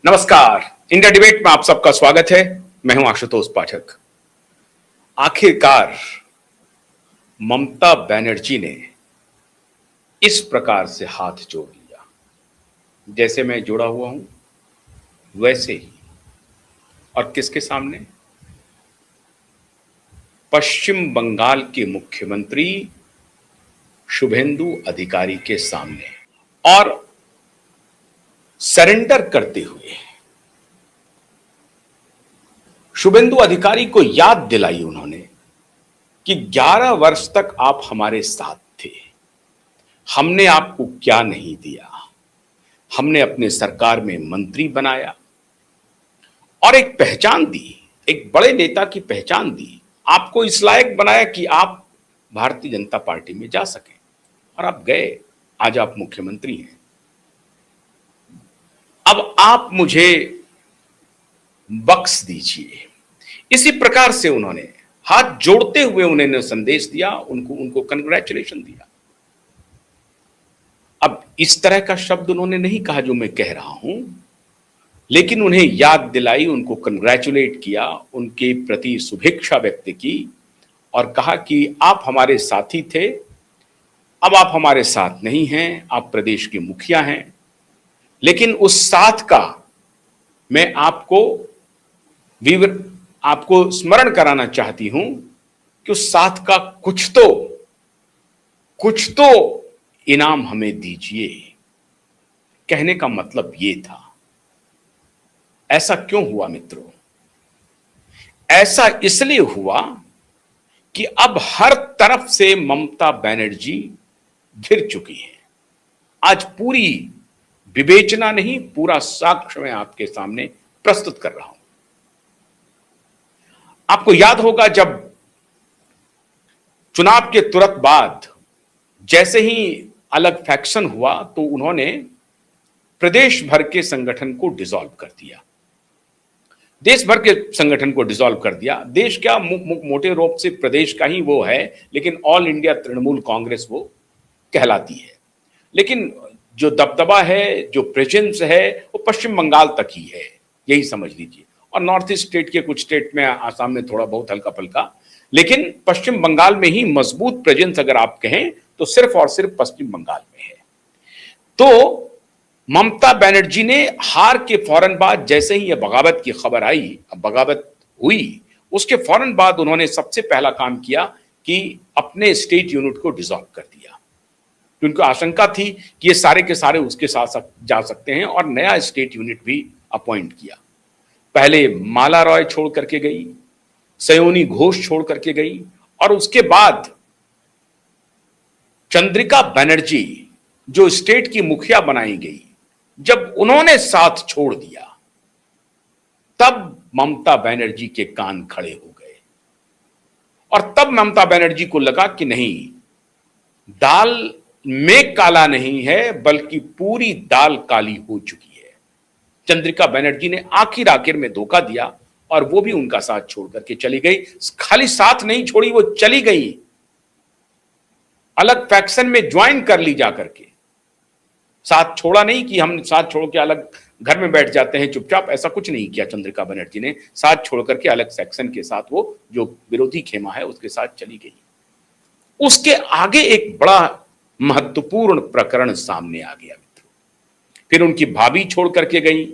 नमस्कार। India debate में आप सबका स्वागत है। मैं हूं आशुतोष पाठक। आखिरकार ममता बनर्जी ने इस प्रकार से हाथ जोड़ लिया। जैसे मैं जुड़ा हुआ हूं वैसे ही, और किसके सामने? पश्चिम बंगाल के मुख्यमंत्री शुभेंदु अधिकारी के सामने, और सरेंडर करते हुए शुभेंदु अधिकारी को याद दिलाई उन्होंने कि 11 वर्ष तक आप हमारे साथ थे, हमने आपको क्या नहीं दिया। हमने अपने सरकार में मंत्री बनाया और एक पहचान दी, एक बड़े नेता की पहचान दी, आपको इस लायक बनाया कि आप भारतीय जनता पार्टी में जा सकें, और आप गए। आज आप मुख्यमंत्री हैं। अब आप मुझे बख्श दीजिए। इसी प्रकार से उन्होंने हाथ जोड़ते हुए उन्होंने संदेश दिया, उनको कंग्रेचुलेशन दिया। अब इस तरह का शब्द उन्होंने नहीं कहा जो मैं कह रहा हूं, लेकिन उन्हें याद दिलाई, उनको कंग्रेचुलेट किया, उनके प्रति शुभेच्छा व्यक्त की और कहा कि आप हमारे साथी थे, अब आप हमारे साथ नहीं हैं, आप प्रदेश के मुखिया हैं, लेकिन उस साथ का मैं आपको स्मरण कराना चाहती हूं कि उस साथ का कुछ तो इनाम हमें दीजिए। कहने का मतलब यह था। ऐसा क्यों हुआ मित्रों? ऐसा इसलिए हुआ कि अब हर तरफ से ममता बनर्जी घिर चुकी है। आज पूरी विवेचना नहीं, पूरा साक्ष्य मैं आपके सामने प्रस्तुत कर रहा हूं। आपको याद होगा जब चुनाव के तुरंत बाद जैसे ही अलग फैक्शन हुआ तो उन्होंने प्रदेश भर के संगठन को डिसॉल्व कर दिया, देश भर के संगठन को डिसॉल्व कर दिया। देश क्या, मोटे रूप से प्रदेश का ही वो है, लेकिन ऑल इंडिया तृणमूल कांग्रेस वो कहलाती है। लेकिन जो दबदबा है, जो प्रेजेंस है, वो पश्चिम बंगाल तक ही है, यही समझ लीजिए। और नॉर्थ ईस्ट स्टेट के कुछ स्टेट में, आसाम में थोड़ा बहुत हल्का फल्का, लेकिन पश्चिम बंगाल में ही मजबूत प्रेजेंस अगर आप कहें तो सिर्फ और सिर्फ पश्चिम बंगाल में है। तो ममता बनर्जी ने हार के फौरन बाद, जैसे ही यह बगावत की खबर आई, बगावत हुई, उसके फौरन बाद उन्होंने सबसे पहला काम किया कि अपने स्टेट यूनिट को डिसॉल्व कर दिया। उनको आशंका थी कि ये सारे के सारे उसके साथ जा सकते हैं, और नया स्टेट यूनिट भी अपॉइंट किया। पहले माला रॉय छोड़ करके गई, सयोनी घोष छोड़ करके गई, और उसके बाद चंद्रिका बनर्जी जो स्टेट की मुखिया बनाई गई, जब उन्होंने साथ छोड़ दिया तब ममता बनर्जी के कान खड़े हो गए, और तब ममता बनर्जी को लगा कि नहीं, दाल में काला नहीं है बल्कि पूरी दाल काली हो चुकी है। चंद्रिका बनर्जी ने आखिर में धोखा दिया और वो भी उनका साथ छोड़ करके चली गई। खाली साथ नहीं छोड़ी, वो चली गई, अलग फैक्शन में ज्वाइन कर ली जाकर के। साथ छोड़ा नहीं कि हम साथ छोड़ के अलग घर में बैठ जाते हैं चुपचाप, ऐसा कुछ नहीं किया चंद्रिका बनर्जी ने। साथ छोड़ करके अलग सेक्शन के साथ, वो जो विरोधी खेमा है उसके साथ चली गई। उसके आगे एक बड़ा महत्वपूर्ण प्रकरण सामने आ गया मित्रों। फिर उनकी भाभी छोड़ करके गई,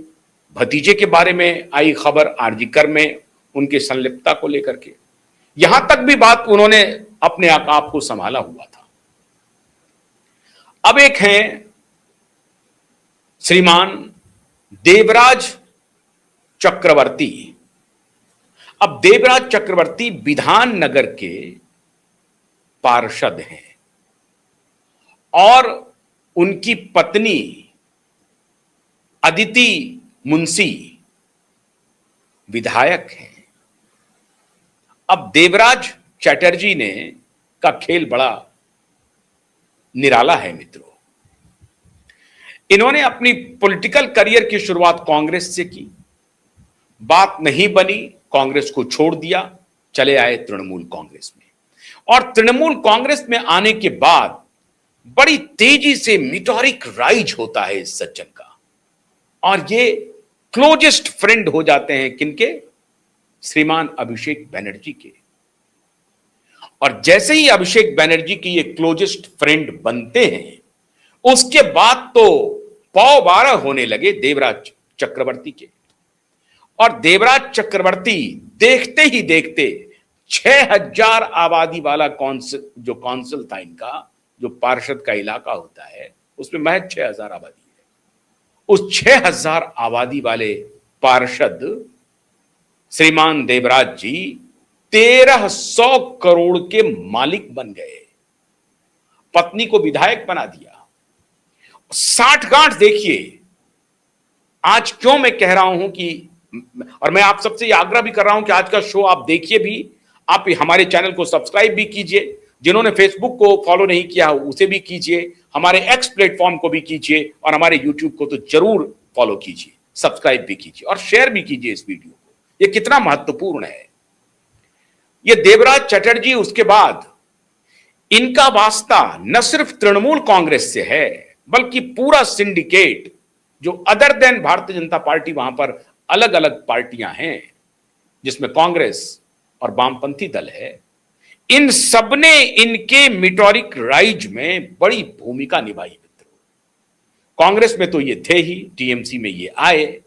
भतीजे के बारे में आई खबर आरजीकर में उनके संलिप्तता को लेकर के। यहां तक भी बात उन्होंने अपने आप को संभाला हुआ था। अब एक हैं श्रीमान देवराज चक्रवर्ती। अब देवराज चक्रवर्ती विधान नगर के पार्षद हैं, और उनकी पत्नी अदिति मुंशी विधायक हैं। अब देवराज चैटर्जी ने का खेल बड़ा निराला है मित्रों। इन्होंने अपनी पॉलिटिकल करियर की शुरुआत कांग्रेस से की, बात नहीं बनी, कांग्रेस को छोड़ दिया, चले आए तृणमूल कांग्रेस में। और तृणमूल कांग्रेस में आने के बाद बड़ी तेजी से मिटोरिक राइज होता है इस सज्जन का, और ये क्लोजेस्ट फ्रेंड हो जाते हैं किनके? श्रीमान अभिषेक बनर्जी के। और जैसे ही अभिषेक बनर्जी की ये क्लोजेस्ट फ्रेंड बनते हैं, उसके बाद तो पौ 12 होने लगे देवराज चक्रवर्ती के। और देवराज चक्रवर्ती देखते ही देखते 6000 आबादी वाला जो कौंसिल था इनका, जो पार्षद का इलाका होता है, उसमें महज 6000 आबादी है। उस 6000 आबादी वाले पार्षद श्रीमान देवराज जी 1300 करोड़ के मालिक बन गए। पत्नी को विधायक बना दिया। 60 देखिए। आज क्यों मैं कह रहा हूं कि, और मैं आप सबसे आग्रह भी कर रहा हूं कि आज का शो आप देखिए भी, आप हमारे चैनल को सब्सक्राइब भी कीजिए। जिन्होंने फेसबुक को फॉलो नहीं किया उसे भी कीजिए, हमारे एक्स प्लेटफॉर्म को भी कीजिए, और हमारे यूट्यूब को तो जरूर फॉलो कीजिए, सब्सक्राइब भी कीजिए और शेयर भी कीजिए इस वीडियो को। यह कितना महत्वपूर्ण है। यह देवराज चटर्जी, उसके बाद इनका वास्ता न सिर्फ तृणमूल कांग्रेस से है, बल्कि पूरा सिंडिकेट जो other than Bharatiya Janata party, वहां पर अलग अलग पार्टियां हैं जिसमें कांग्रेस और वामपंथी दल है, इन सबने इनके मीटोरिक राइज में बड़ी भूमिका निभाई मित्रों। कांग्रेस में तो ये थे ही, टीएमसी में ये आए,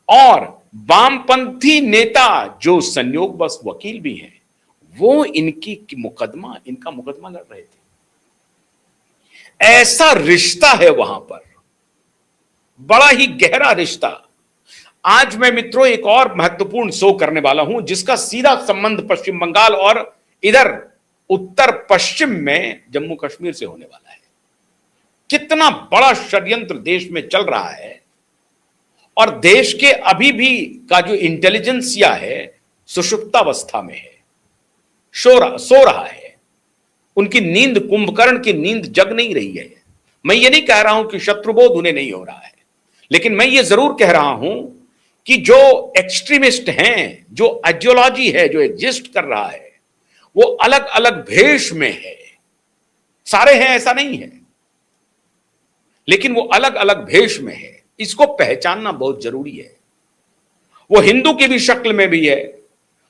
और वामपंथी नेता जो संयोगवश वकील भी हैं, वो इनका मुकदमा लड़ रहे थे। ऐसा रिश्ता है वहां पर, बड़ा ही गहरा रिश्ता। आज मैं मित्रों एक और महत्वपूर्ण शो करने वाला हूं जिसका सीधा संबंध पश्चिम बंगाल और इधर उत्तर पश्चिम में जम्मू कश्मीर से होने वाला है। कितना बड़ा षड्यंत्र देश में चल रहा है, और देश के अभी भी का जो इंटेलिजेंसिया है सुषुप्तावस्था में है, सो रहा है। उनकी नींद, कुंभकर्ण की नींद जग नहीं रही है। मैं ये नहीं कह रहा हूं कि शत्रुबोध उन्हें नहीं हो रहा है, लेकिन मैं ये जरूर कह रहा हूं कि जो एक्सट्रीमिस्ट हैं, जो आइडियोलॉजी है जो एग्जिस्ट कर रहा है, वो अलग अलग भेष में है। सारे हैं ऐसा नहीं है, लेकिन वो अलग अलग भेष में है। इसको पहचानना बहुत जरूरी है। वो हिंदू की भी शक्ल में भी है,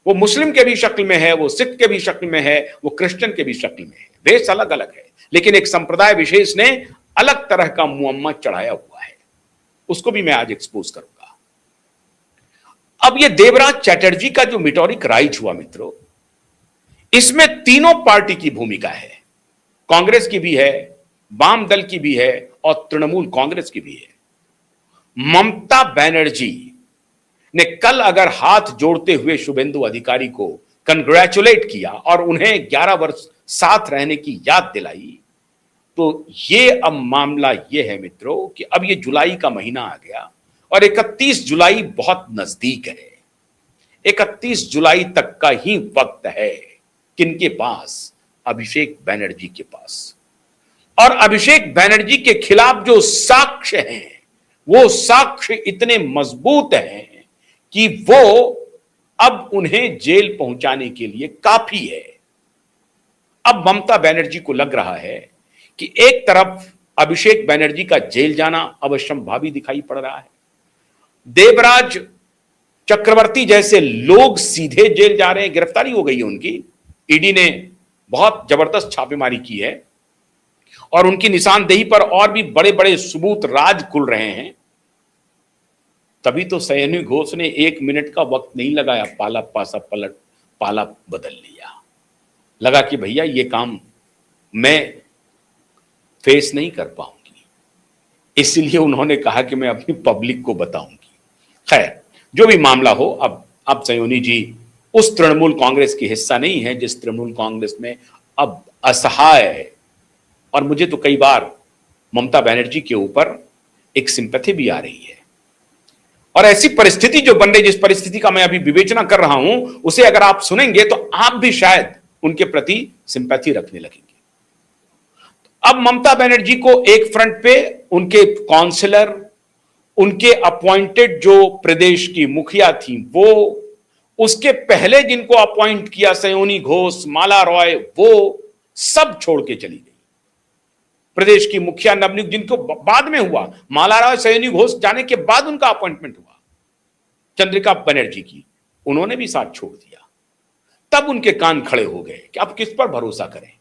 वो मुस्लिम के भी शक्ल में है, वो सिख के भी शक्ल में है, वो क्रिश्चियन के भी शक्ल में है। भेष अलग अलग है, लेकिन एक संप्रदाय विशेष ने अलग तरह का मुअम्मा चढ़ाया हुआ है। उसको भी मैं आज एक्सपोज करूंगा। अब ये देवराज चटर्जी का जो मीटोरिक राइज हुआ मित्रों, इसमें तीनों पार्टी की भूमिका है। कांग्रेस की भी है, वाम दल की भी है, और तृणमूल कांग्रेस की भी है। ममता बनर्जी ने कल अगर हाथ जोड़ते हुए शुभेंदु अधिकारी को कंग्रेचुलेट किया और उन्हें 11 वर्ष साथ रहने की याद दिलाई, तो ये अब मामला ये है मित्रों कि अब ये जुलाई का महीना आ गया और 31 जुलाई बहुत नजदीक है। 31 जुलाई तक का ही वक्त है किनके पास? अभिषेक बनर्जी के पास। और अभिषेक बनर्जी के खिलाफ जो साक्ष्य हैं, वो साक्ष्य इतने मजबूत हैं कि वो अब उन्हें जेल पहुंचाने के लिए काफी है। अब ममता बनर्जी को लग रहा है कि एक तरफ अभिषेक बनर्जी का जेल जाना अवश्यंभावी दिखाई पड़ रहा है, देवराज चक्रवर्ती जैसे लोग सीधे जेल जा रहे हैं, गिरफ्तारी हो गई है उनकी। ईडी ने बहुत जबरदस्त छापेमारी की है और उनकी निशानदेही पर और भी बड़े बड़े सबूत राज खुल रहे हैं। तभी तो सयानी घोष ने 1 मिनट का वक्त नहीं लगाया, पाला बदल लिया। लगा कि भैया ये काम मैं फेस नहीं कर पाऊंगी, इसलिए उन्होंने कहा कि मैं अपनी पब्लिक को बताऊंगी। खैर, जो भी मामला हो, अब सयोनी जी उस तृणमूल कांग्रेस की हिस्सा नहीं है जिस तृणमूल कांग्रेस में अब असहाय, और मुझे तो कई बार ममता बनर्जी के ऊपर एक सिंपैथी भी आ रही है। और ऐसी परिस्थिति जो बन रही, जिस परिस्थिति का मैं अभी विवेचना कर रहा हूं, उसे अगर आप सुनेंगे तो आप भी शायद उनके प्रति सिंपैथी रखने लगेंगे। अब ममता बनर्जी को एक फ्रंट पे उनके काउंसलर, उनके अपॉइंटेड जो प्रदेश की मुखिया थी वो, उसके पहले जिनको अपॉइंट किया सयोनी घोष, माला रॉय, वो सब छोड़ के चली गई। प्रदेश की मुखिया नवनियुक्त जिनको बाद में हुआ, माला रॉय, सयोनी घोष जाने के बाद उनका अपॉइंटमेंट हुआ, चंद्रिका बनर्जी की, उन्होंने भी साथ छोड़ दिया। तब उनके कान खड़े हो गए कि अब किस पर भरोसा करें।